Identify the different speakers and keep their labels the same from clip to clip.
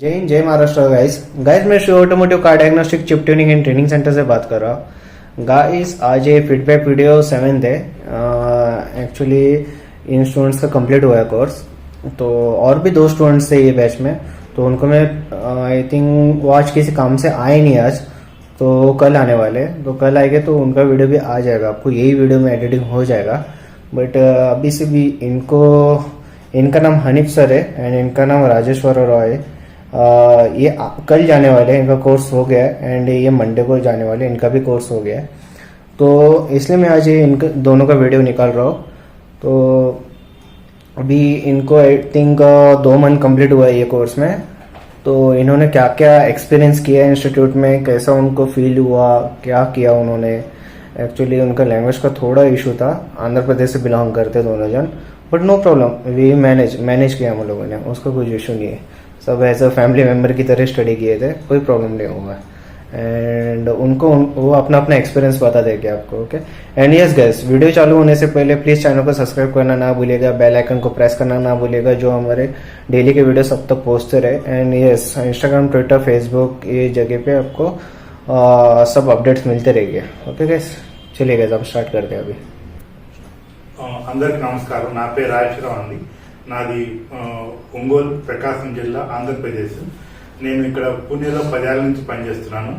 Speaker 1: जय हिंद, जय महाराष्ट्र। गाइस मैं Shri automotive car diagnostic chip tuning and training centre से बात कर रहा हूँ। गाइस आज ये फीडबैक वीडियो 7th है। एक्चुअली इन स्टूडेंट्स का कंप्लीट हुआ है कोर्स, तो और भी 2 स्टूडेंट्स थे ये बैच में, तो उनको मैं आई थिंक वो आज किसी काम से आए नहीं आज, तो कल आने वाले, तो कल आएंगे तो उनका वीडियो भी आ जाएगा आपको, यही वीडियो में एडिटिंग हो जाएगा। बट अभी से भी इनका नाम हनीफ सर है एंड इनका नाम राजेश्वर रॉय है। ये कल जाने वाले हैं, इनका कोर्स हो गया है एंड ये मंडे को जाने वाले, इनका भी कोर्स हो गया है, तो इसलिए मैं आज ये इनके दोनों का वीडियो निकाल रहा हूँ। तो अभी इनको आई थिंक 2 मंथ कंप्लीट हुआ है ये कोर्स में, तो इन्होंने क्या क्या एक्सपीरियंस किया इंस्टीट्यूट में, कैसा उनको फील हुआ, क्या किया उन्होंने। एक्चुअली उनका लैंग्वेज का थोड़ा इशू था, आंध्र प्रदेश से बिलोंग करते दोनों जन, but no problem, we manage किया हम लोगों ने, उसका कोई इशू नहीं है। सब एज अ फैमिली मेम्बर की तरह स्टडी किए थे, कोई प्रॉब्लम नहीं हुआ। एंड उनको वो अपना एक्सपीरियंस बता देंगे आपको। Okay and yes guys, video चालू होने से पहले प्लीज चैनल को सब्सक्राइब करना ना भूलिएगा, बेल आइकन को प्रेस करना ना भूलिएगा, जो हमारे डेली के वीडियो सब तक पहुंचते रहे। And yes, Instagram, Twitter, Facebook ये जगह पे आपको सब अपडेट्स मिलते रहेंगे। ओके गाइस, चलिए गाइस अब स्टार्ट करते हैं। अभी
Speaker 2: అందరికి నమస్కారం, నా పేరు రాజేశ్వరరావు అండి. నాది ఒంగోలు, ప్రకాశం జిల్లా, ఆంధ్రప్రదేశ్. నేను ఇక్కడ పూణేలో 10 ఏళ్ల నుంచి పనిచేస్తున్నాను.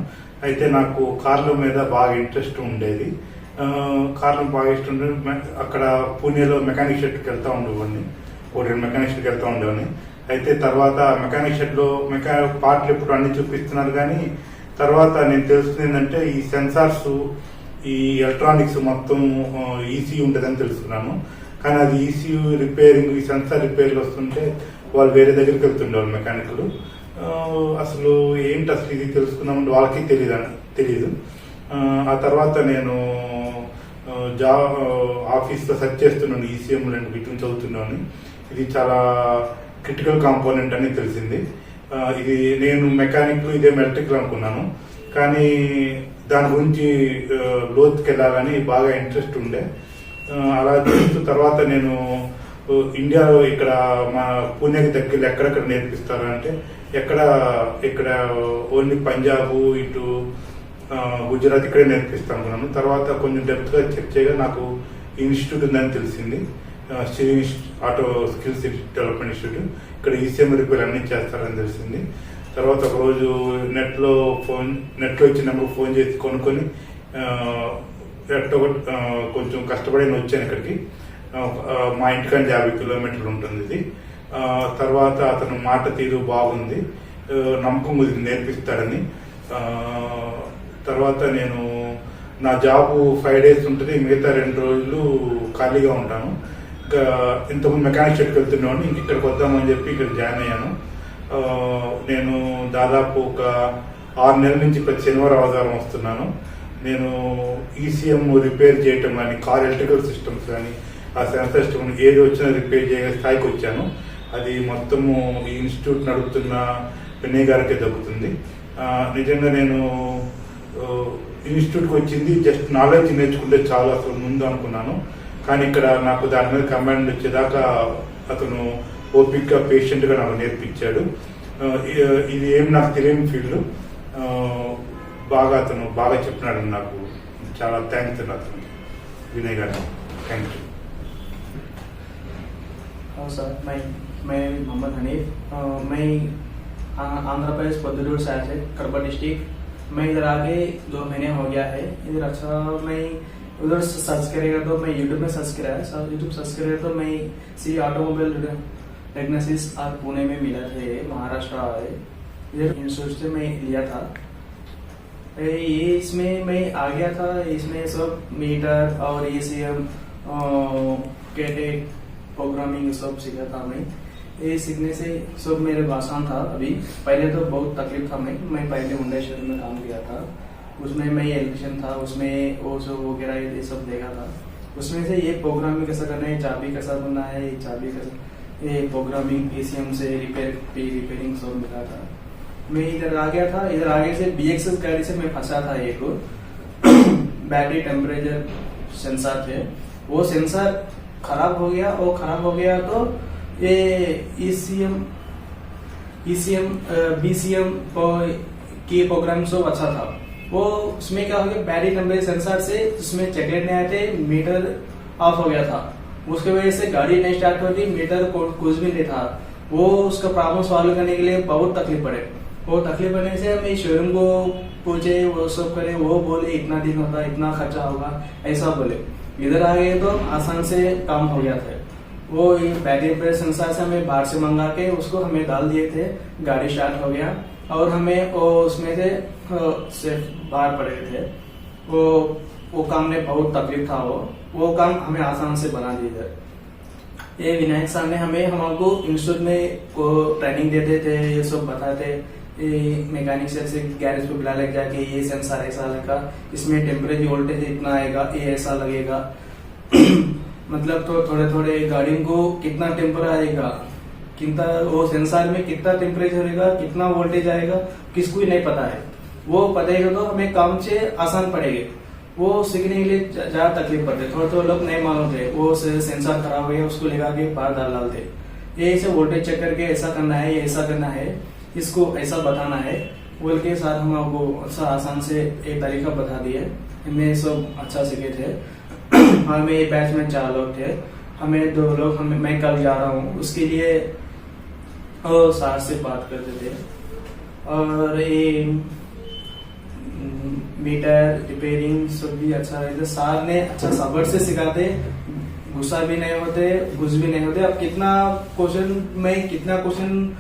Speaker 2: అయితే నాకు కార్ల మీద బాగా ఇంట్రెస్ట్ ఉండేది. కార్లు బాగా ఇష్టం ఉండేది. అక్కడ పూణేలో మెకానిక్ షెడ్కి వెళ్తూ ఉండేవాడిని, 2 మెకానిక్ షెడ్కి వెళ్తూ ఉండేవాడిని. అయితే తర్వాత మెకానిక్ షెడ్లో పార్ట్లు ఎప్పుడు అన్ని చూపిస్తున్నారు, కానీ తర్వాత నేను తెలుసుకుంది ఏంటంటే ఈ సెన్సార్స్, ఈ ఎలక్ట్రానిక్స్ మొత్తం ఈసీయూ ఉంటుందని తెలుసుకున్నాను. కానీ అది ఈసీయూ రిపేరింగ్, ఈ సెన్సార్ రిపేర్లు వస్తుంటే వాళ్ళు వేరే దగ్గరికి వెళ్తుండేవాళ్ళు మెకానిక్లు. అసలు ఏంటి అసలు ఇది తెలుసుకున్నామంటే వాళ్ళకి తెలియదు. ఆ తర్వాత నేను ఆఫీస్లో సెర్చ్ చేస్తున్నాను, ఈసీఎం వీటిని చదువుతున్నాను. ఇది చాలా క్రిటికల్ కాంపోనెంట్ అని తెలిసింది. ఇది నేను మెకానిక్, ఇదేం ఎలక్ట్రికల్ అనుకున్నాను, కానీ దాని గురించి లోతుకి వెళ్ళాలని బాగా ఇంట్రెస్ట్ ఉండే. అలా చేస్తూ తర్వాత నేను ఇండియాలో ఇక్కడ మా పూణేకి దగ్గర ఎక్కడెక్కడ నేర్పిస్తారు అంటే ఇక్కడ ఓన్లీ పంజాబ్, ఇటు గుజరాత్ ఇక్కడే నేర్పిస్తాను అనుకున్నాను. తర్వాత కొంచెం డెప్త్గా చెక్ చేయగా నాకు ఇన్స్టిట్యూట్ ఉందని తెలిసింది, ఆటో స్కిల్స్ డెవలప్మెంట్ ఇన్స్టిట్యూట్. ఇక్కడ ఈసీఎం రిపేర్ అన్ని చేస్తారని తెలిసింది. తర్వాత ఒకరోజు నెట్లో ఇచ్చిన నెంబర్ ఫోన్ చేసి కొనుక్కొని కొంచెం కష్టపడి వచ్చాను ఇక్కడికి. మా ఇంటికంటే 50 కిలోమీటర్లు ఉంటుంది ఇది. తర్వాత అతను మాట తీరు బాగుంది, నమ్మకం కుదిరింది నేర్పిస్తాడని. తర్వాత నేను నా జాబు 5 డేస్ ఉంటుంది, మిగతా 2 రోజులు ఖాళీగా ఉంటాను. ఇంకా ఇంతకుముందు మెకానిక్ షెడ్కి వెళ్తున్నాను, ఇంక ఇక్కడికి వద్దామని చెప్పి ఇక్కడ జాయిన్ అయ్యాను. నేను దాదాపు ఒక 6 నెలల నుంచి ప్రతి శనివారం ఆదివారం వస్తున్నాను. నేను ఈసీఎం రిపేర్ చేయటం కానీ, కార్ ఎలక్ట్రికల్ సిస్టమ్స్ కానీ, ఆ సెన్సార్ సిస్టమ్ ఏది వచ్చినా రిపేర్ చేయ స్థాయికి వచ్చాను. అది మొత్తము ఈ ఇన్స్టిట్యూట్ నడుపుతున్న వినయ్ గారికే దక్కుతుంది. నిజంగా నేను ఇన్స్టిట్యూట్కి వచ్చింది జస్ట్ నాలెడ్జ్ నేర్చుకుంటే చాలు అసలు ముందు అనుకున్నాను, కానీ ఇక్కడ నాకు దాని మీద కమాండ్ వచ్చేదాకా అతను ఓపిక్గా, పేషెంట్గా నాకు నేర్పించాడు. ఇది ఏం నాకు తెలియని ఫీల్డ్, అతను బాగా చెప్పినాడు. నాకు చాలా థ్యాంక్స్ అండి అతను, వినయ్ గారు. Thank you.
Speaker 3: सर मैं मोहम्मद हनीफ, मैं आंध्र प्रदेश पद्दूर से आया है, कड़बा डिस्ट्रिक्ट। मैं इधर आके 2 महीने हो गया है इधर। अच्छा, मैं उधर सर्च करेगा तो मैं यूट्यूब में सर्च कराया, यूट्यूब सर्च करेगा तो मैं सी ऑटोमोबाइल डायग्नोसिस और पुणे में मिला थे, महाराष्ट्र है, इधर इंस्टीट्यूट से मैं लिया था। ये इसमें मैं आ गया था, इसमें सब मीटर और ECM, कैटेक, प्रोग्रामिंग सब सीखा था मैं। ये सीखने से सब मेरे आसान था। अभी पहले तो बहुत तकलीफ था। मैं पहले हुंडई शहर में काम किया था, उसमें मैं इलेक्ट्रिशियन था, उसमें वो सब वगैरह ये सब देखा था। उसमें से ये प्रोग्रामिंग कैसा करना है, चाबी कैसा बनना है, चाबी कैसा, ये प्रोग्रामिंग ECM से रिपेयरिंग सब मिला था। मैं इधर आ गया था। इधर आगे से BXS गाड़ी से मैं फंसा था। एक बैटरी टेम्परेचर सेंसर थे, वो सेंसर खराब हो गया तो ये ECM ECM BCM की प्रोग्राम सब अच्छा था। वो उसमें क्या हो गया, बैटरी टेम्परेचर सेंसर से उसमें चेकलेट नहीं आए थे, मीटर ऑफ हो गया था। उसके वजह से गाड़ी नहीं स्टार्ट होती, मीटर कुछ भी नहीं था। वो उसका प्रॉब्लम सॉल्व करने के लिए बहुत तकलीफ पड़े। वो तकलीफ पड़ने से हम शोरूम को पूछे, वो सब करे, वो बोले इतना दिन होता, इतना खर्चा होगा, ऐसा बोले। इधर आ गए तो आसान से काम हो गया था। वो बैटरी पे सेंसर से हमें बाहर से मंगा के उसको हमें डाल दिए थे, गाड़ी स्टार्ट हो गया और हमें वो उसमें से बाहर पड़े थे। वो काम में बहुत तकलीफ था। वो काम हमें आसान से बना दिए थे। ये विनायक सर ने हमको इंस्टीट्यूट में को ट्रेनिंग देते थे, ये सब बताते, मैकेनिक से गैरेज पे बुला लग जाके ये सेंसर ऐसा लगा, इसमें टेम्परेचर वोल्टेज इतना आएगा, ये ऐसा लगेगा। मतलब तो थोड़े थोड़े गाड़ी को कितना टेम्पर आएगा, कितना वो सेंसर में कितना टेम्परेचर रहेगा, कितना वोल्टेज आएगा, किसको ही नहीं पता है। वो पता ही हो तो हमें काम से आसान पड़ेगा। वो सीखने के लिए ज्यादा तकलीफ पड़ते, थोड़े लोग नहीं मालूम थे। वो सेंसर खराब हो गया, उसको लगा के बाहर डालते, ये ऐसे वोल्टेज चेक करके ऐसा करना है, ऐसा करना है, इसको ऐसा बताना है बोल के साथ हम आपको अच्छा आसान से एक तरीका बता दिए। हमें सब अच्छा सीखे थे। हमें ये बैच में 4 लोग थे, हमें 2 लोग मैं कल जा रहा हूँ, उसके लिए सर से बात करते थे। और ये मीटर रिपेयरिंग सब भी अच्छा रहता। सर ने अच्छा सब्र से सिखाते, गुस्सा भी नहीं होते, गुस्सा भी नहीं होते। अब कितना क्वेश्चन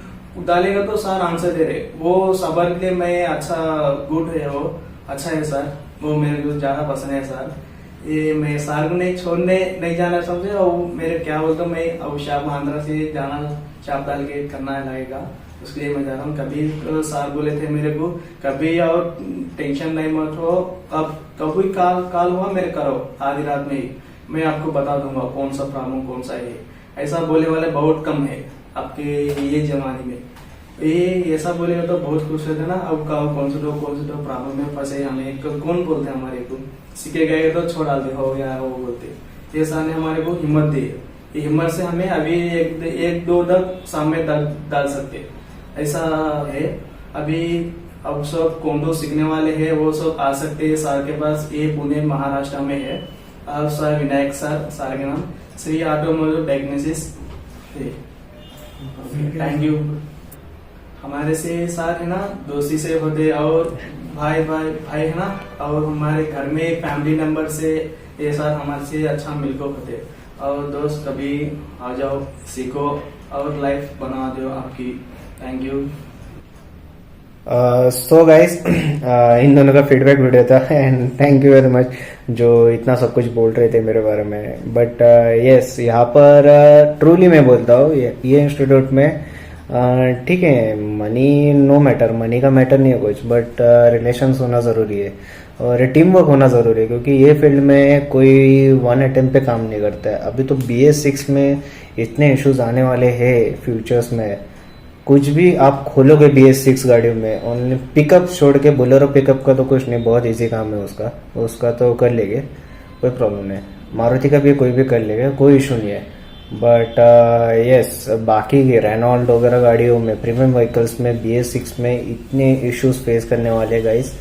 Speaker 3: डालेगा तो सर आंसर दे रहे। वो सब्र के लिए मैं अच्छा गुड है, वो अच्छा है सर, वो मेरे को ज्यादा पसंद है सर। ये मैं सर को नहीं छोड़ने नहीं जाना समझे। और मेरे क्या बोलता हूँ, मैं अब शाप आंध्रा से जाना, चाप डाल के करना लगेगा, उसके लिए मैं जा रहा हूँ। कभी सर बोले थे मेरे को, कभी और टेंशन नहीं मत हो, कभी कॉल हुआ मेरे करो आधी रात में ही, मैं आपको बता दूंगा कौन सा प्रॉब्लम कौन सा है। ऐसा बोले वाले बहुत कम है आपके ये जमाने में। ये ऐसा बोलेगा तो बहुत खुश होते ना। अब कौन से लोग प्रॉब्लम में फंसे, हमें कौन बोलते हैं हमारे को, सीखे गए तो छोड़ डालते, हो गया वो बोलते। ये सर ने हमारे को हिम्मत दी। ये हिम्मत से हमें अभी एक दो तक सामने डाल सकते, ऐसा है। अभी अब सब कौन सीखने वाले हैं वो सब आ सकते हैं सर के पास। ये पुणे महाराष्ट्र में है। अब सर विनायक सर के नाम श्री ऑटोमोटिव टेक्नीशियस है। Thank you. हमारे से सर है ना दोस्ती से होते, और भाई है ना, और हमारे घर में फैमिली मेंबर से ये सर हमारे से अच्छा मिलकर होते। और दोस्त कभी आ जाओ, सीखो और लाइफ बना दो आपकी। Thank you.
Speaker 1: सो गाइस, इन दोनों का फीडबैक वीडियो था and thank you very much जो इतना सब कुछ बोल रहे थे मेरे बारे में। बट यस, यहाँ पर ट्रूली मैं बोलता हूँ, ये इंस्टीट्यूट में ठीक है, मनी नो मैटर, मनी का मैटर नहीं है कुछ, बट रिलेशंस होना ज़रूरी है और टीम वर्क होना ज़रूरी है। क्योंकि ये फील्ड में कोई वन अटेम्प्ट पे काम नहीं करता है। अभी तो BS6 में इतने इश्यूज आने वाले हैं फ्यूचर्स में। कुछ भी आप खोलोगे BS6 गाड़ियों में, ओनली पिकअप छोड़ के, बोलेरो पिकअप का तो कुछ नहीं, बहुत इजी काम है उसका तो कर लेंगे, कोई प्रॉब्लम नहीं। मारुति का भी कोई भी कर लेगा, कोई इशू नहीं है। बट यस, बाकी की रेनॉल्ट वगैरह गाड़ियों में, प्रीमियम व्हीकल्स में, BS6 में इतने इश्यूज फेस करने वाले गाइस।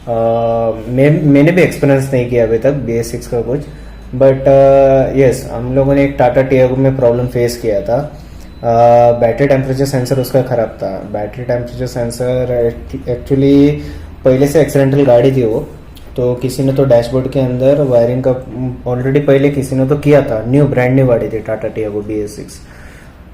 Speaker 1: मैंने भी एक्सपीरियंस नहीं किया अभी तक BS6 का कुछ, बट यस, हम लोगों ने एक टाटा टियागो में प्रॉब्लम फेस किया था। बैटरी टेम्परेचर सेंसर उसका खराब था। बैटरी टेम्परेचर सेंसर एक्चुअली पहले से एक्सीडेंटल गाड़ी थी वो, तो किसी ने तो डैशबोर्ड के अंदर वायरिंग का ऑलरेडी पहले किसी ने तो किया था। ब्रांड न्यू गाड़ी थी टाटा टियागो BS6।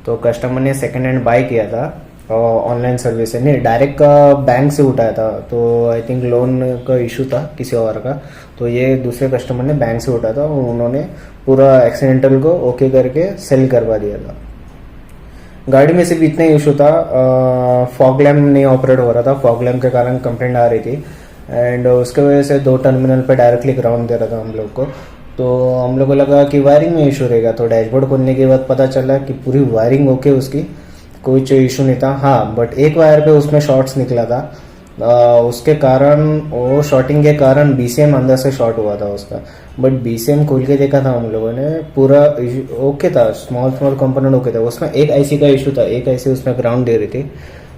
Speaker 1: तो कस्टमर ने सेकेंड हैंड बाय किया था ऑनलाइन सर्विस से, नहीं डायरेक्ट बैंक से उठाया था। तो आई थिंक लोन का इशू था किसी और का, तो ये दूसरे कस्टमर ने बैंक से उठाया था और उन्होंने पूरा एक्सीडेंटल को ओके करके सेल करवा दिया था। गाड़ी में सिर्फ इतना ही इशू था, फॉग लैम्प नहीं ऑपरेट हो रहा था, फॉग लैम्प के कारण कंप्लेंट आ रही थी एंड उसके वजह से 2 टर्मिनल पे डायरेक्टली ग्राउंड दे रहा था हम लोग को। तो हम लोग को लगा कि वायरिंग में इशू रहेगा, तो डैशबोर्ड खोलने के बाद पता चला कि पूरी वायरिंग ओके, उसकी कोई इशू नहीं था। हाँ, बट एक वायर पे उसमें शॉर्ट्स निकला था, उसके कारण, वो शॉर्टिंग के कारण BCM अंदर से शॉर्ट हुआ था उसका। बट BCM खोल के देखा था हम लोगों ने, पूरा ओके था, स्मॉल कंपोनेंट ओके था। उसमें एक IC का इशू था, एक IC उसमें ग्राउंड दे रही थी,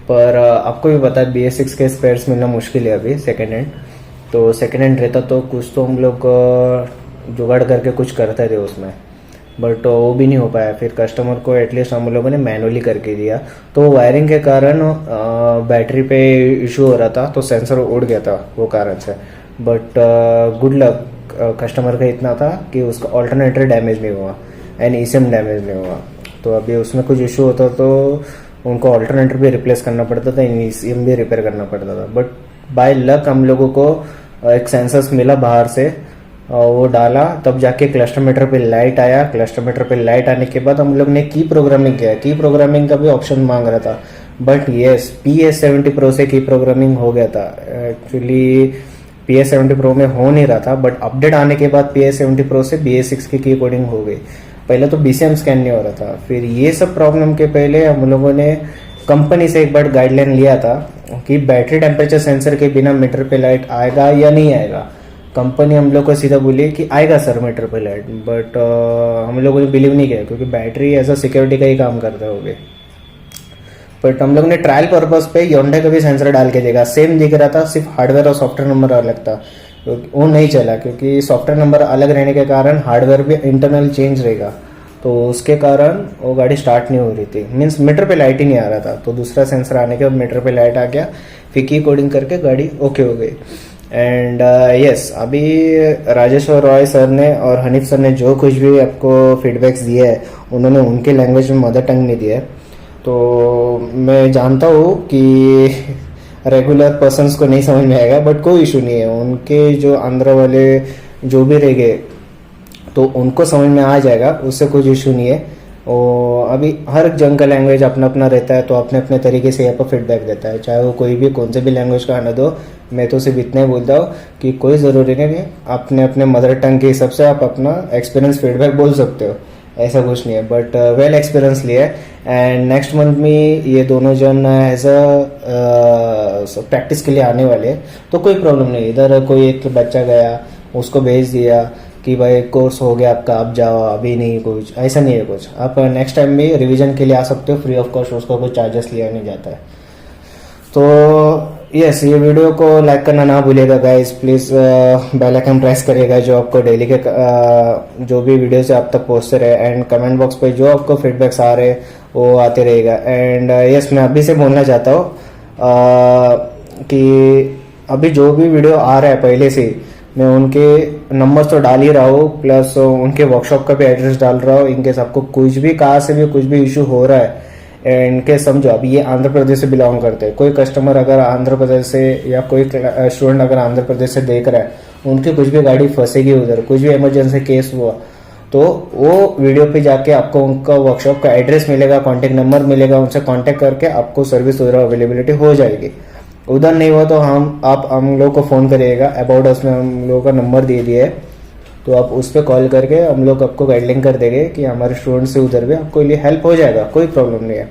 Speaker 1: पर आपको भी पता है BS6 के स्पेयर्स मिलना मुश्किल है अभी सेकेंड हैंड। तो सेकेंड हैंड रहता तो कुछ तो हम लोग जुगाड़ करके कुछ करते थे उसमें, बट वो भी नहीं हो पाया। फिर कस्टमर को एटलीस्ट हम लोगों ने मैनुअली करके दिया। तो वायरिंग के कारण बैटरी पे इशू हो रहा था, तो सेंसर उड़ गया था वो कारण से। बट गुड लक, कस्टमर का इतना था कि उसका ऑल्टरनेटर डैमेज नहीं हुआ एंड ECM डैमेज नहीं हुआ। तो अभी उसमें कुछ इशू होता तो उनको ऑल्टरनेटर भी रिप्लेस करना पड़ता था, ECM भी रिपेयर करना पड़ता था। बट बाय लक हम लोगों को एक सेंसर्स मिला बाहर से, वो डाला तब जाके क्लस्टर मीटर पे लाइट आया। क्लस्टर मीटर पे लाइट आने के बाद हम लोग ने की प्रोग्रामिंग किया। की प्रोग्रामिंग का भी ऑप्शन मांग रहा था, बट यस PS70 Pro से की प्रोग्रामिंग हो गया था। एक्चुअली PS70 Pro में हो नहीं रहा था, बट अपडेट आने के बाद PS70 Pro से BS6 की कोडिंग हो गई। पहले तो BCM स्कैन नहीं हो रहा था। फिर ये सब प्रॉब्लम के पहले हम लोगों ने कंपनी से एक बार गाइडलाइन लिया था कि बैटरी टेम्परेचर सेंसर के बिना मीटर पे लाइट आएगा या नहीं आएगा। कंपनी हम लोग को सीधा बोली कि आएगा सर मीटर पे लाइट, बट हम लोगों ने बिलीव नहीं किया क्योंकि बैटरी एज अ सिक्योरिटी का ही काम करता है वो भी। बट हम लोग ने ट्रायल पर्पस पे योंडे का भी सेंसर डाल के देखा, सेम दिख रहा था, सिर्फ हार्डवेयर और सॉफ्टवेयर नंबर अलग था। वो नहीं चला क्योंकि सॉफ्टवेयर नंबर अलग रहने के कारण हार्डवेयर भी इंटरनल चेंज रहेगा, तो उसके कारण वो गाड़ी स्टार्ट नहीं हो रही थी। मीन्स मीटर पे लाइट ही नहीं आ रहा था। तो दूसरा सेंसर आने के बाद मीटर पे लाइट आ गया, फिर की कोडिंग करके गाड़ी ओके हो गई। एंड यस, अभी राजेश्वर रॉय सर ने और हनीफ सर ने जो कुछ भी आपको फीडबैक्स दिए है, उन्होंने उनके लैंग्वेज में मदर टंग में दिया है। तो मैं जानता हूँ कि रेगुलर पर्सन्स को नहीं समझ में आएगा, बट कोई इशू नहीं है। उनके जो आंध्र वाले जो भी रह गए तो उनको समझ में आ जाएगा, उससे कुछ इशू नहीं है। और अभी हर जन का लैंग्वेज अपना अपना रहता है, तो अपने अपने तरीके से यहाँ पर फीडबैक देता है, चाहे वो कोई भी कौन से भी लैंग्वेज का आने दो। मैं तो सिर्फ इतना ही बोलता हूँ कि कोई ज़रूरी नहीं है, अपने अपने मदर टंग के हिसाब से आप अपना एक्सपीरियंस फीडबैक बोल सकते हो, ऐसा कुछ नहीं है। बट वेल एक्सपीरियंस लिया है। एंड नेक्स्ट मंथ में ये दोनों जन एज अ प्रैक्टिस के लिए आने वाले हैं, तो कोई प्रॉब्लम नहीं। इधर कोई एक बच्चा गया, उसको भेज दिया कि भाई कोर्स हो गया आपका, आप जाओ, अभी नहीं, कुछ ऐसा नहीं है कुछ। आप नेक्स्ट टाइम भी रिवीजन के लिए आ सकते हो, फ्री ऑफ कॉस्ट, उसका कोई चार्जेस लिया नहीं जाता है। तो यस, ये वीडियो को लाइक करना ना भूलिएगा guys, please bell icon press करिएगा जो आपको डेली के जो भी वीडियोस आप तक पहुंचते रहे। एंड कमेंट बॉक्स पे जो आपको फीडबैक्स आ रहे वो आते रहेगा। एंड यस, मैं अभी से बोलना चाहता हूँ कि अभी जो भी वीडियो आ रहा है पहले से मैं उनके नंबर्स तो डाल ही रहा हूँ, प्लस उनके वर्कशॉप का भी एड्रेस डाल रहा हूँ। इनकेस आपको कुछ भी कहाँ से भी कुछ भी इशू हो रहा है, इनके समझो अभी ये आंध्र प्रदेश से बिलोंग करते हैं, कोई कस्टमर अगर आंध्र प्रदेश से या कोई स्टूडेंट अगर आंध्र प्रदेश से देख रहा है, उनकी कुछ भी गाड़ी फंसेगी उधर, कुछ भी इमरजेंसी केस हुआ, तो वो वीडियो पे जाके आपको उनका वर्कशॉप का एड्रेस मिलेगा, कॉन्टेक्ट नंबर मिलेगा, उनसे कॉन्टेक्ट करके आपको सर्विस उधर अवेलेबिलिटी हो जाएगी। उधर नहीं हुआ तो आप हम लोग को फ़ोन करिएगा, अबाउट अस में हम लोगों का नंबर दे दिया है, तो आप उस पर कॉल करके हम लोग आपको गाइडलाइन कर देंगे कि हमारे स्टूडेंट से उधर भी आपको लिए हेल्प हो जाएगा, कोई प्रॉब्लम नहीं है।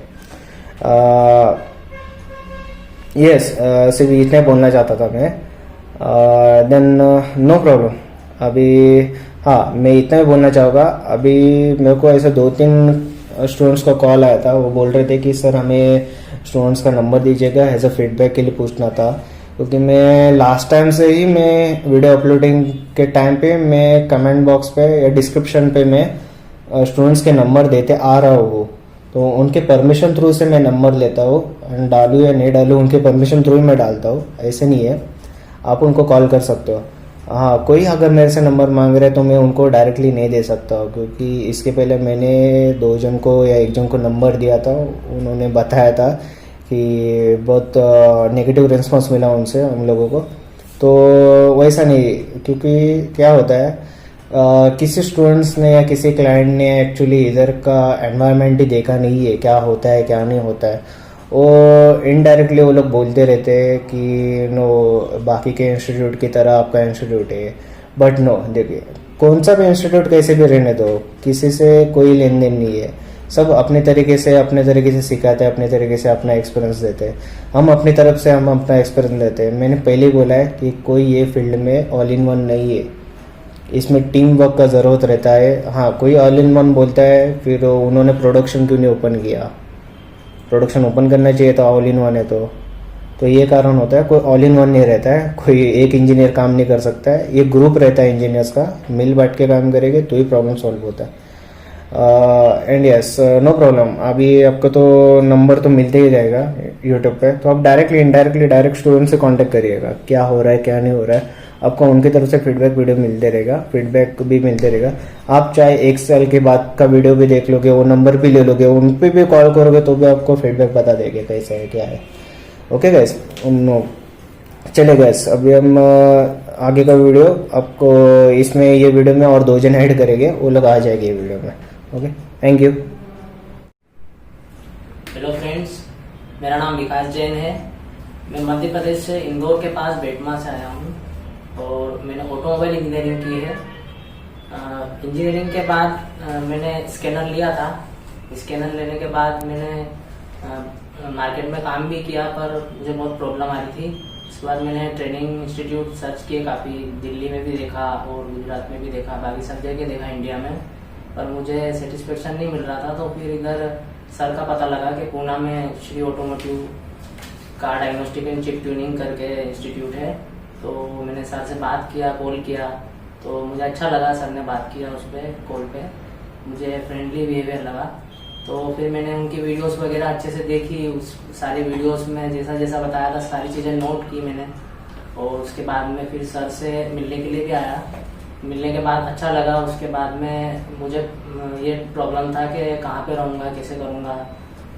Speaker 1: यस, सिर्फ इतना बोलना चाहता था मैं। Then no problem. अभी हाँ, मैं इतना ही बोलना चाहूँगा। अभी मेरे को ऐसे 2-3 स्टूडेंट्स का कॉल आया था, वो बोल रहे थे कि सर हमें स्टूडेंट्स का नंबर दीजिएगा, एज अ फीडबैक के लिए पूछना था। क्योंकि मैं लास्ट टाइम से ही मैं वीडियो अपलोडिंग के टाइम पे मैं कमेंट बॉक्स पे या डिस्क्रिप्शन पे मैं स्टूडेंट्स के नंबर देते आ रहा हूँ, तो उनके परमिशन थ्रू से मैं नंबर लेता हूँ, एंड डालूँ या नहीं डालूँ उनके परमिशन थ्रू ही मैं डालता हूँ, ऐसे नहीं है। आप उनको कॉल कर सकते हो। हाँ, कोई अगर मेरे से नंबर मांग रहे तो मैं उनको डायरेक्टली नहीं दे सकता हूँ, क्योंकि इसके पहले मैंने 2 जन को या 1 जन को नंबर दिया था, उन्होंने बताया था कि बहुत नेगेटिव रिस्पॉन्स मिला उनसे हम लोगों को। तो वैसा नहीं, क्योंकि क्या होता है किसी स्टूडेंट्स ने या किसी क्लाइंट ने एक्चुअली इधर का एनवायरनमेंट ही देखा नहीं है, क्या होता है क्या नहीं होता है। वो इनडायरेक्टली वो लोग बोलते रहते हैं कि नो, बाकी के इंस्टीट्यूट की तरह आपका इंस्टीट्यूट है, बट नो, देखिए कौन सा भी इंस्टीट्यूट कैसे भी रहने दो, किसी से कोई लेन देन नहीं है। सब अपने तरीके से सिखाते हैं, अपने तरीके से अपना एक्सपीरियंस देते हैं। हम अपनी तरफ से हम अपना एक्सपीरियंस देते हैं। मैंने पहले बोला है कि कोई ये फील्ड में ऑल इन वन नहीं है, इसमें टीम वर्क का ज़रूरत रहता है। हाँ, कोई ऑल इन वन बोलता है, फिर उन्होंने प्रोडक्शन क्यों नहीं ओपन किया, प्रोडक्शन ओपन करना चाहिए था, ऑल इन वन है तो ये कारण होता है। कोई ऑल इन वन नहीं रहता है, कोई एक इंजीनियर काम नहीं कर सकता है, ये ग्रुप रहता है इंजीनियर्स का, मिल बांट के काम करेंगे तो ही प्रॉब्लम सॉल्व होता है। And yes, no problem. अभी आपको तो नंबर तो मिलते ही जाएगा यूट्यूब पे, तो आप डायरेक्टली इनडायरेक्टली डायरेक्ट स्टूडेंट से कांटेक्ट करिएगा, क्या हो रहा है क्या नहीं हो रहा है, आपको उनकी तरफ से फीडबैक वीडियो मिलते रहेगा, फीडबैक भी मिलते रहेगा। आप चाहे 1 साल के बाद का वीडियो भी देख लोगे, वो नंबर भी ले लोगे, उन पर भी कॉल करोगे तो भी आपको फीडबैक बता देंगे कैसा है क्या है। ओके गैस, चले गैस, अभी हम आगे का वीडियो आपको इसमें ये वीडियो में और 2 जन ऐड करेंगे, वो लोग आ जाएंगे ये वीडियो में। Okay, thank you.
Speaker 4: Hello friends, मेरा नाम विकास जैन है। मैं मध्य प्रदेश से इंदौर के पास बेटमा से आया हूँ और मैंने ऑटोमोबाइल इंजीनियरिंग की है। इंजीनियरिंग के बाद मैंने स्कैनर लिया था। स्कैनर लेने के बाद मैंने मार्केट में काम भी किया, पर मुझे बहुत प्रॉब्लम आ रही थी। इसके बाद मैंने ट्रेनिंग इंस्टीट्यूट सर्च किए काफ़ी, दिल्ली में भी देखा और गुजरात में भी देखा, बाकी सब जगह देखा इंडिया में, पर मुझे सेटिस्फेक्शन नहीं मिल रहा था। तो फिर इधर सर का पता लगा कि पूना में Shri automotive car diagnostic and chip tuning करके इंस्टीट्यूट है। तो मैंने सर से बात किया, कॉल किया, तो मुझे अच्छा लगा। सर ने बात किया उस पर कॉल पे, मुझे फ्रेंडली बिहेवियर लगा। तो फिर मैंने उनकी वीडियोस वगैरह अच्छे से देखी, उस सारी वीडियोस में जैसा जैसा बताया था सारी चीज़ें नोट की मैंने। और उसके बाद में फिर सर से मिलने के लिए भी आया। मिलने के बाद अच्छा लगा। उसके बाद में मुझे ये प्रॉब्लम था कि कहाँ पे रहूँगा, कैसे करूँगा,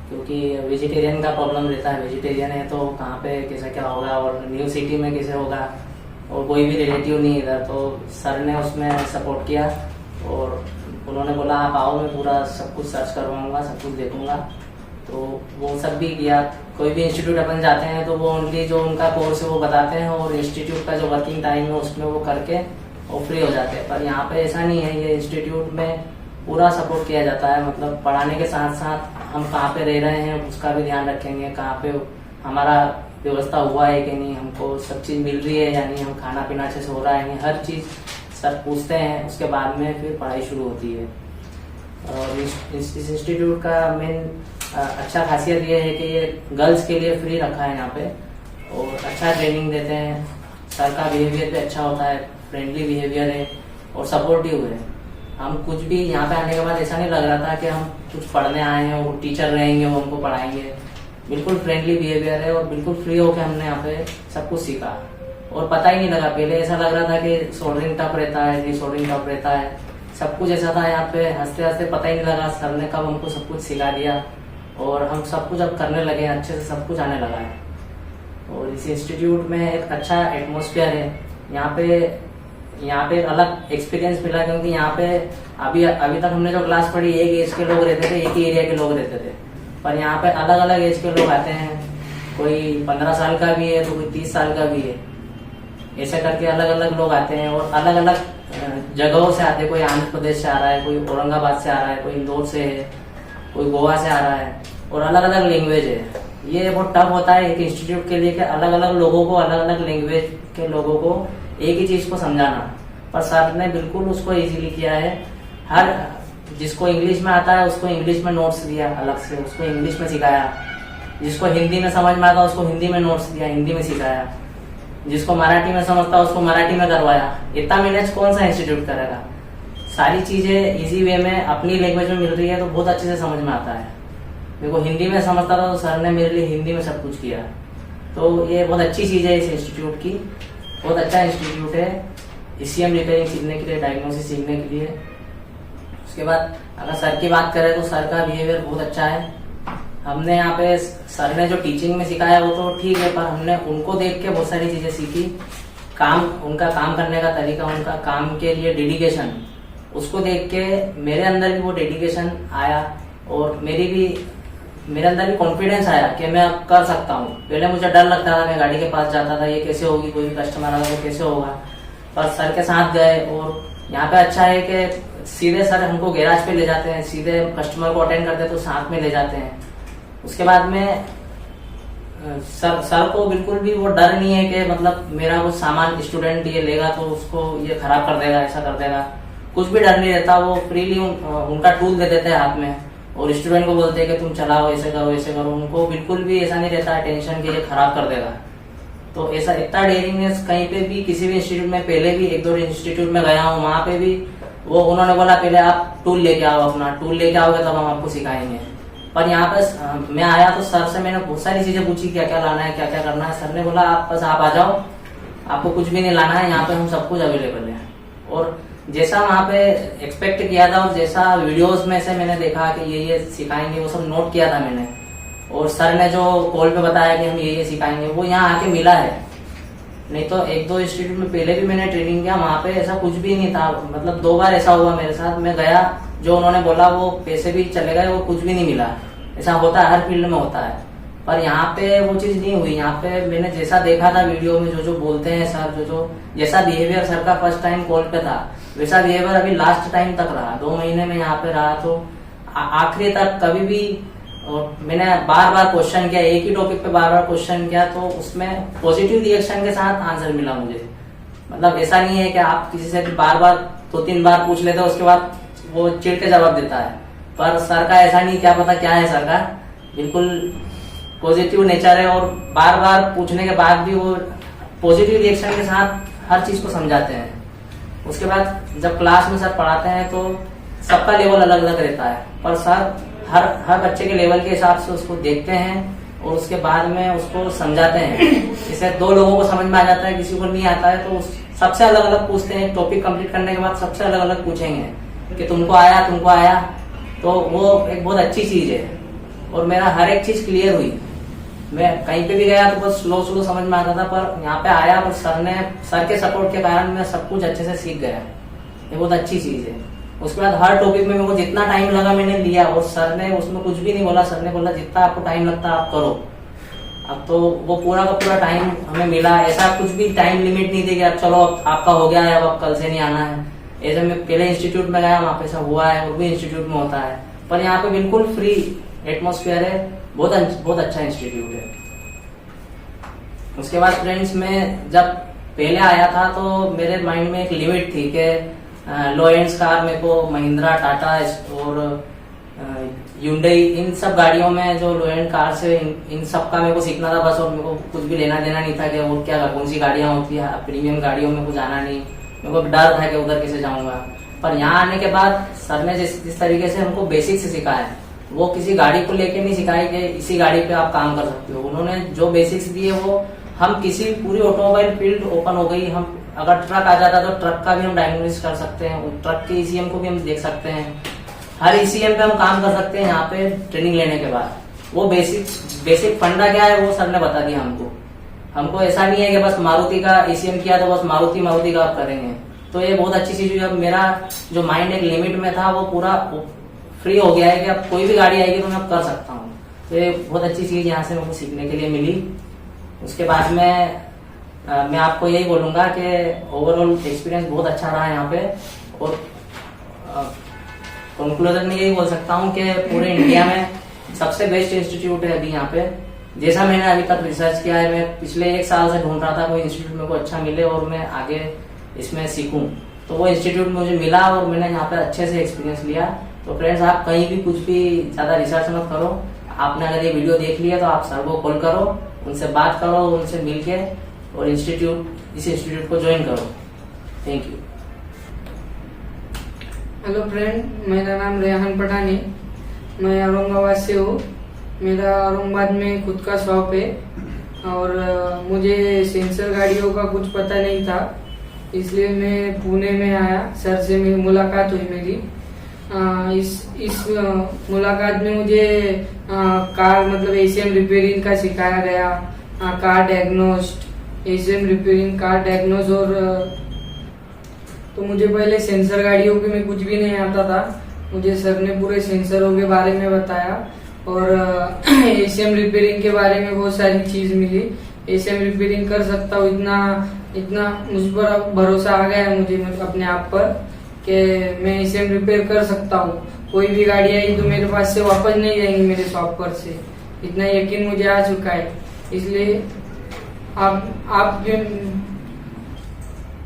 Speaker 4: क्योंकि वेजिटेरियन का प्रॉब्लम रहता है। वेजिटेरियन है तो कहाँ पे कैसे क्या होगा और न्यू सिटी में कैसे होगा, और कोई भी रिलेटिव नहीं इधर। तो सर ने उसमें सपोर्ट किया और उन्होंने बोला आप आओ, मैं पूरा सब कुछ सर्च करवाऊँगा, सब कुछ देखूँगा। तो वो सब भी किया। कोई भी इंस्टीट्यूट अपन जाते हैं तो वो ओनली जो उनका कोर्स है वो बताते हैं और इंस्टीट्यूट का जो वर्किंग टाइम है उसमें वो करके और फ्री हो जाते हैं। पर यहाँ पे ऐसा नहीं है, ये इंस्टीट्यूट में पूरा सपोर्ट किया जाता है। मतलब पढ़ाने के साथ साथ हम कहाँ पे रह रहे हैं उसका भी ध्यान रखेंगे, कहाँ पे हमारा व्यवस्था हुआ है कि नहीं, हमको सब चीज़ मिल रही है या नहीं, हम खाना पीना अच्छे से हो रहा है नहीं, हर चीज़ सर पूछते हैं। उसके बाद में फिर पढ़ाई शुरू होती है। और इस इंस्टीट्यूट का मेन अच्छा खासियत ये है कि ये गर्ल्स के लिए फ्री रखा है यहाँ पे और अच्छा ट्रेनिंग देते हैं। सर का बिहेवियर भी अच्छा होता है, फ्रेंडली बिहेवियर है और सपोर्टिव है। हम कुछ भी यहाँ पे आने के बाद ऐसा नहीं लग रहा था कि हम कुछ पढ़ने आए हैं और टीचर रहेंगे वो हमको पढ़ाएंगे। बिल्कुल फ्रेंडली बिहेवियर है और बिल्कुल फ्री होकर हमने यहाँ पे सब कुछ सीखा और पता ही नहीं लगा। पहले ऐसा लग रहा था कि सोल्डरिंग टफ रहता है, रीसोल्डरिंग टफ रहता है, सब कुछ ऐसा था। यहाँ पे हंसते हंसते पता ही नहीं लगा सर ने कब हमको सब कुछ सिखा दिया और हम सब कुछ अब करने लगे, अच्छे से सब कुछ आने लगा है। और इस इंस्टीट्यूट में एक अच्छा एटमोसफियर है। यहाँ पे एक अलग एक्सपीरियंस मिला, क्योंकि यहाँ पे अभी तक हमने जो क्लास पढ़ी एक एज के लोग रहते थे, एक ही एरिया के लोग रहते थे। पर यहाँ पे अलग अलग एज के लोग आते हैं, कोई 15 साल का भी है तो कोई 30 साल का भी है। ऐसे करके अलग अलग लोग आते हैं और अलग अलग जगहों से आते हैं। कोई आंध्र प्रदेश से आ रहा है, कोई औरंगाबाद से आ रहा है, कोई इंदौर से है, कोई गोवा से आ रहा है और अलग अलग लैंग्वेज है। ये बहुत टफ होता है एक इंस्टीट्यूट के लिए कि अलग अलग लोगों को, अलग अलग लैंग्वेज के लोगों को एक ही चीज को समझाना। पर सर ने बिल्कुल उसको इजीली किया है। हर जिसको इंग्लिश में आता है उसको इंग्लिश में नोट्स दिया, अलग से उसको इंग्लिश में सिखाया। जिसको हिंदी में समझ में आता उसको हिंदी में नोट्स दिया, हिंदी में सिखाया। जिसको मराठी में समझता उसको मराठी में करवाया। इतना मैनेज कौन सा इंस्टीट्यूट करेगा? सारी चीजें इजी वे में अपनी लैंग्वेज में मिल रही है तो बहुत अच्छे से समझ में आता है। मेरे को हिंदी में समझता था तो सर ने मेरे लिए हिंदी में सब कुछ किया। तो ये बहुत अच्छी चीज है इस इंस्टीट्यूट की, बहुत अच्छा इंस्टीट्यूट है ईसीएम रिपेयरिंग सीखने के लिए, डायग्नोसिस सीखने के लिए। उसके बाद अगर सर की बात करें तो सर का बिहेवियर बहुत अच्छा है। हमने यहाँ पे सर ने जो टीचिंग में सिखाया वो तो ठीक है, पर हमने उनको देख के बहुत सारी चीजें सीखी। उनका काम करने का तरीका, उनका काम के लिए डेडिकेशन, उसको देख के मेरे अंदर भी वो डेडिकेशन आया और मेरे अंदर भी कॉन्फिडेंस आया कि मैं अब कर सकता हूँ। पहले मुझे डर लगता था, मैं गाड़ी के पास जाता था, ये कैसे होगी, कोई भी कस्टमर आएगा तो कैसे होगा। पर सर के साथ गए और यहाँ पे अच्छा है कि सीधे सर हमको गैराज पे ले जाते हैं, सीधे कस्टमर को अटेंड करते हैं तो साथ में ले जाते हैं। उसके बाद में सर को बिल्कुल भी वो डर नहीं है कि मतलब मेरा वो सामान स्टूडेंट ये लेगा तो उसको ये खराब कर देगा, ऐसा कर देगा, कुछ भी डर नहीं रहता। वो फ्रीली उनका टूल दे देते हैं हाथ में और स्टूडेंट को बोलते हैं कि तुम चलाओ, ऐसे करो ऐसे करो, उनको बिल्कुल भी ऐसा नहीं रहता है टेंशन कि ये खराब कर देगा। तो ऐसा इतना डेयरिंगनेस कहीं पे भी किसी भी इंस्टीट्यूट में, पहले भी 1-2 इंस्टीट्यूट में गया हूँ, वहां पे भी वो उन्होंने बोला पहले आप टूल लेके आओ, अपना टूल लेके आओगे तब हम आपको सिखाएंगे। पर यहाँ पे मैं आया तो सर से मैंने बहुत सारी चीजें पूछी, क्या क्या लाना है, क्या क्या करना है। सर ने बोला आप बस आप आ जाओ, आपको कुछ भी नहीं लाना है, यहाँ पे हम सब कुछ अवेलेबल है। और जैसा वहाँ पे एक्सपेक्ट किया था और जैसा वीडियोस में से मैंने देखा कि ये सिखाएंगे, वो सब नोट किया था मैंने। और सर ने जो कॉल पे बताया कि हम ये सिखाएंगे, वो यहाँ आके मिला है। नहीं तो 1-2 इंस्टीट्यूट में पहले भी मैंने ट्रेनिंग किया, वहाँ पे ऐसा कुछ भी नहीं था। मतलब 2 बार ऐसा हुआ मेरे साथ, मैं गया, जो उन्होंने बोला वो पैसे भी चले गए, वो कुछ भी नहीं मिला। ऐसा होता है, हर फील्ड में होता है। पर यहाँ पे वो चीज नहीं हुई। यहाँ पे मैंने जैसा देखा था वीडियो में, जो बोलते हैं सर, जो जैसा बिहेवियर सर का फर्स्ट टाइम कॉल पे था, वैसा बिहेवियर अभी लास्ट टाइम तक रहा। 2 महीने में यहाँ पे रहा, तो आखिरी तक कभी भी। और मैंने बार बार क्वेश्चन किया, एक ही टॉपिक पे बार बार क्वेश्चन किया, तो उसमें पॉजिटिव रिएक्शन के साथ आंसर मिला मुझे। मतलब ऐसा नहीं है कि आप किसी से बार बार 2-3 बार पूछ लेते हो, उसके बाद वो चिढ़ के जवाब देता है। पर सर का ऐसा नहीं, क्या पता क्या है सर का, बिल्कुल पॉजिटिव नेचर है। और बार बार पूछने के बाद भी वो पॉजिटिव रिएक्शन के साथ हर चीज को समझाते हैं। उसके बाद जब क्लास में सर पढ़ाते हैं तो सबका लेवल अलग अलग रहता है, पर सर हर बच्चे के लेवल के हिसाब से उसको देखते हैं और उसके बाद में उसको समझाते हैं। जैसे 2 लोगों को समझ में आ जाता है, किसी को नहीं आता है, तो सबसे अलग अलग पूछते हैं। टॉपिक कंप्लीट करने के बाद सबसे अलग अलग पूछेंगे कि तुमको आया, तो वो एक बहुत अच्छी चीज है। और मेरा हर एक चीज क्लियर हुई। मैं कहीं पे भी गया तो बस स्लो समझ में आता था, पर यहाँ पे आया और सर के सपोर्ट के कारण मैं सब कुछ अच्छे से सीख गया। ये बहुत अच्छी चीज है। उसके बाद हर टॉपिक में मेरे को जितना टाइम लगा मैंने लिया, और सर ने उसमें कुछ भी नहीं बोला। सर ने बोला जितना आपको टाइम लगता है आप करो। अब तो वो पूरा का पूरा टाइम हमें मिला। ऐसा कुछ भी टाइम लिमिट नहीं थी कि अब चलो आपका हो गया है, अब कल से नहीं आना है। ऐसे मैं पहले इंस्टीट्यूट में गया, वहाँ पे ऐसा हुआ है, वो भी इंस्टीट्यूट में होता है। पर यहाँ पे बिल्कुल फ्री एटमोस्फेयर है, बहुत अच्छा इंस्टीट्यूट है। उसके बाद फ्रेंड्स, मैं जब पहले आया था तो मेरे माइंड में एक लिमिट थी कि लो एंड कार मेरे को महिंद्रा, टाटा और ह्युंडई, इन सब गाड़ियों में जो लो एंड कार से इन सब का मेरे को सीखना था बस। और मेरे को कुछ भी लेना देना नहीं था कि वो क्या कौन सी गाड़ियां होती है। प्रीमियम गाड़ियों में कुछ आना नहीं, मेरे को डर था कि उधर कैसे जाऊंगा। पर यहाँ आने के बाद सर ने जिस तरीके से हमको बेसिक से सिखाया, वो किसी गाड़ी को लेके नहीं सिखाई कि इसी गाड़ी पे आप काम कर सकते हो। उन्होंने जो बेसिक्स दिए वो हम किसी पूरी ऑटोमोबाइल फील्ड ओपन हो गई। हम अगर ट्रक आ जाता तो ट्रक का भी हम डायग्नोसिस कर सकते हैं, ट्रक के ईसीएम को भी हम देख सकते हैं, हर ईसीएम पे हम काम कर सकते हैं यहाँ पे ट्रेनिंग लेने के बाद। वो बेसिक फंडा क्या है वो सर ने बता दिया हमको ऐसा नहीं है कि बस मारुति का ईसीएम किया तो बस मारुति का आप करेंगे। तो ये बहुत अच्छी चीज हुई। अब मेरा जो माइंड एक लिमिट में था वो पूरा फ्री हो गया है कि अब कोई भी गाड़ी आएगी तो मैं अब कर सकता हूँ। तो ये बहुत अच्छी चीज यहाँ से मेरे को सीखने के लिए मिली। उसके बाद में मैं आपको यही बोलूंगा कि ओवरऑल एक्सपीरियंस बहुत अच्छा रहा यहाँ पे। और कंक्लूजन में यही बोल सकता हूँ कि पूरे इंडिया में सबसे बेस्ट इंस्टीट्यूट है अभी यहाँ पे। जैसा मैंने अभी तक रिसर्च किया है, मैं पिछले 1 साल से ढूंढ रहा था कोई इंस्टीट्यूट मेरे को अच्छा मिले और मैं आगे इसमें सीखूं, तो वो इंस्टीट्यूट मुझे मिला और मैंने यहाँ पे अच्छे से एक्सपीरियंस लिया। तो फ्रेंड्स, आप कहीं भी कुछ भी ज्यादा रिसर्च मत करो। आपने अगर ये वीडियो देख लिया तो आप सर को कॉल करो, उनसे बात करो, उनसे मिलके और इस इंस्टीट्यूट को ज्वाइन करो। Thank you.
Speaker 5: हेलो फ्रेंड, मेरा नाम रेहान पठान है। मैं औरंगाबाद से हूँ। मेरा औरंगाबाद में खुद का शॉप है और मुझे सेंसर गाड़ियों का कुछ पता नहीं था, इसलिए मैं पुणे में आया। सर से मेरी मुलाकात हुई मेरी। इस मुलाकात में मुझे कार मतलब एसीएम रिपेयरिंग का सिखाया गया, कार डायग्नोस्ट, एसीएम रिपेयरिंग, कार डायग्नोस्ट। और तो मुझे पहले सेंसर गाड़ियों के में कुछ भी नहीं आता था। मुझे सर ने पूरे सेंसरों के बारे में बताया और एसीएम रिपेयरिंग के बारे में बहुत सारी चीज मिली। एसीएम रिपेयरिंग कर सकता हूँ, इतना मुझ पर भरोसा आ गया है मुझे अपने आप पर कि मैं एसीएम रिपेयर कर सकता हूँ। कोई भी गाड़ी आई तो मेरे पास से वापस नहीं जाएंगी मेरे शॉप पर से, इतना यकीन मुझे आ चुका है। इसलिए आप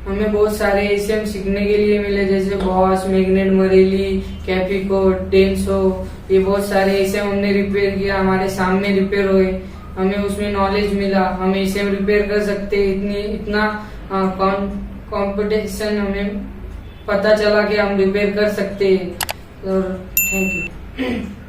Speaker 5: हमें बहुत सारे एसएम सीखने के लिए मिले, जैसे बॉस, मैग्नेट, मरेली, कैपिको, डेंसो, ये बहुत सारे एसएम हमने रिपेयर किया, हमारे सामने रिपेयर हुए, हमें उसमें नॉलेज मिला, हम एसएम रिपेयर कर सकते, इतना कंपटीशन हमें पता चला कि हम रिपेयर कर सकते हैं। और थैंक यू।